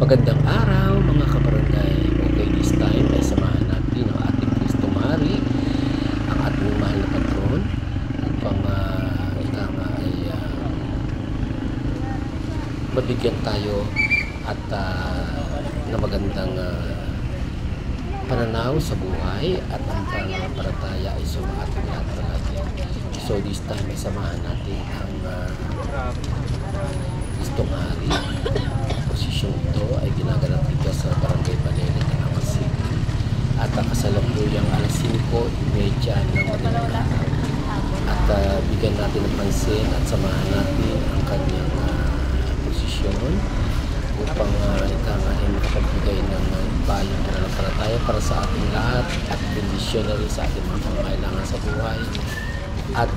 Magandang araw mga kabarangay. Okay, this time ay samahan natin ang ating Kristong Hari, ang ating mahal na patron, upang ika nga ay mabigyan tayo at na magandang pananaw sa buhay at ang pananampalataya ay sa ating lahat palagi. So this time ay samahan natin ang Kristong Hari. Posisyon ito ay ginaganap dito sa Barangay Balele, Calamba City, at kasalukuyang alas 5:30 ng madaling araw. At bigyan natin ng pansin at samahan natin ang kanyang posisyon upang ika nga ay makapagbigay ng bayang pananampalataya para sa ating lahat at bendisyon na rin sa ating mga pangailangan sa buhay. At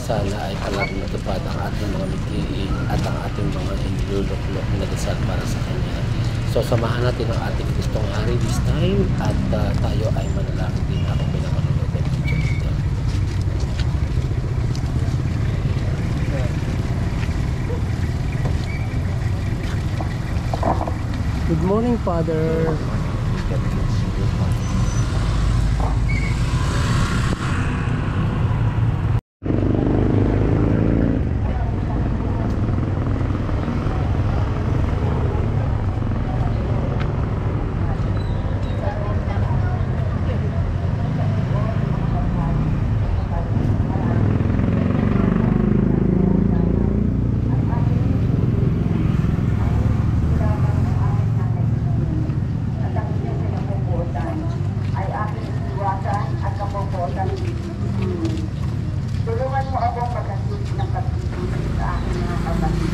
sana ay palaging natupad ang ating mga mithiin at ang ating mga iniluluklok na dasal para sa Kanya. So samahan natin ang ating Kristong Hari this time at tayo ay manalangin din habang pinapanood ng video ito. Good morning, Father. Tulungan mo akong magkasip ng pagtitulong sa aking mga kapatid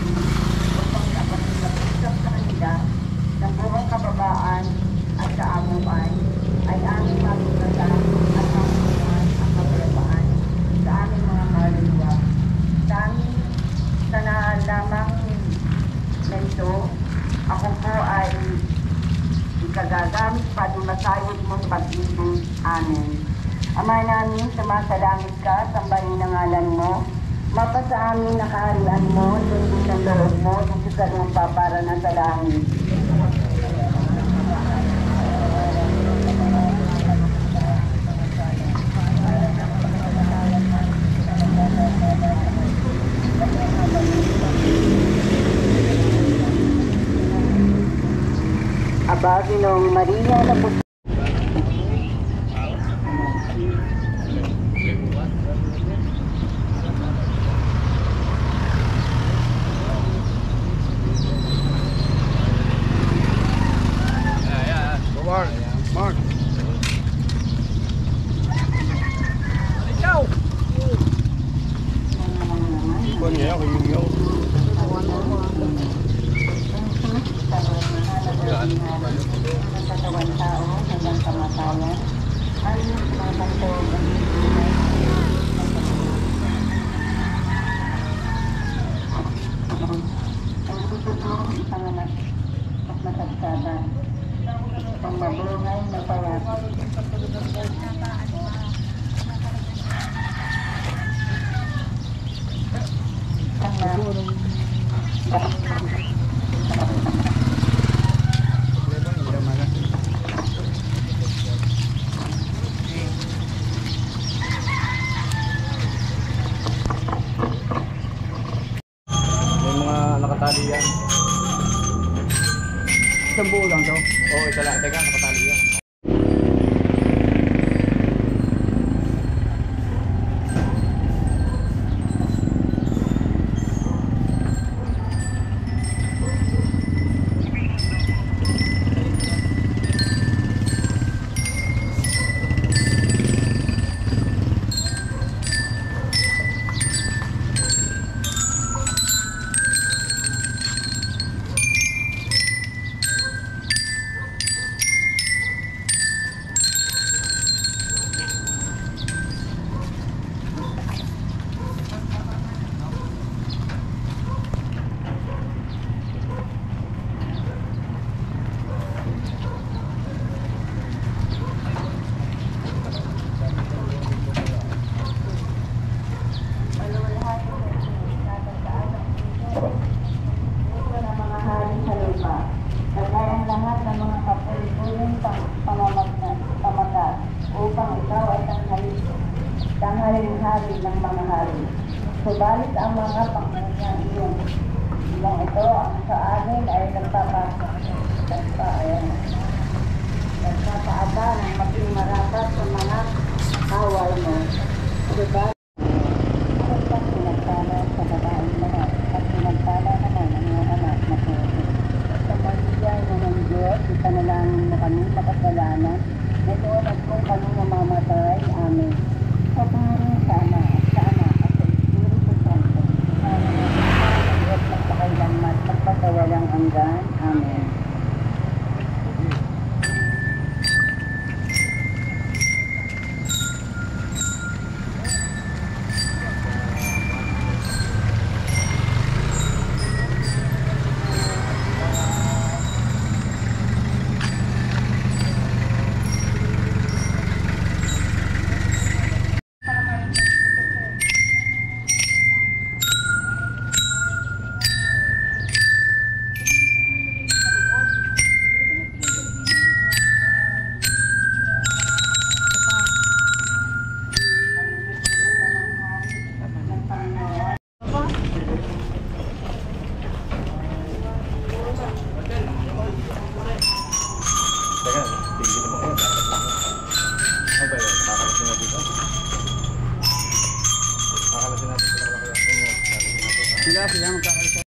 upang kapag-usap sa kanila ng buong kababaan at kaamuan ay aming matulatan at mamunuan ang kababaan sa aming mga kaluluwa. Sa naalamang na ito, ako po ay ikagagamit pa dumasayod mong pag-ibig. Amen. Ama namin, sumasalangit ka, sambahin ang ngalan mo. Mapasa amin na kaharian mo, sundin ang loob mo, dito sa lupa para na sa langit. Aba, Ginoong Maria, na po Mark. Ikaw! Con nhé, con nhiều. Katawan tao hanggang kamatayan. Ay, mapantog ang tutulong isang anak at masagsaban. Ang mabungay na pawat. May mga nakatali yan. Isang buo lang to? Oo, isa lang. Teka, nakatali yan. Subalit ang mga pangyayari iyong ilang ito ang sa amin ay nagpapaaba ng maging marapat sa mga away mo. Subalit ang pinagpala sa babaeng lahat at pinagpala naman ang mga anak na puso. Sa pagbigay mo ng Diyos, ipanalangin mo kami makasalanan na doon at kung kami mamamatay. Amen. Sa Panginoon sa Ama, sa Anak at sa Espiritu Santo, sana na magpakailanman, magpagawalang hanggan. Amen.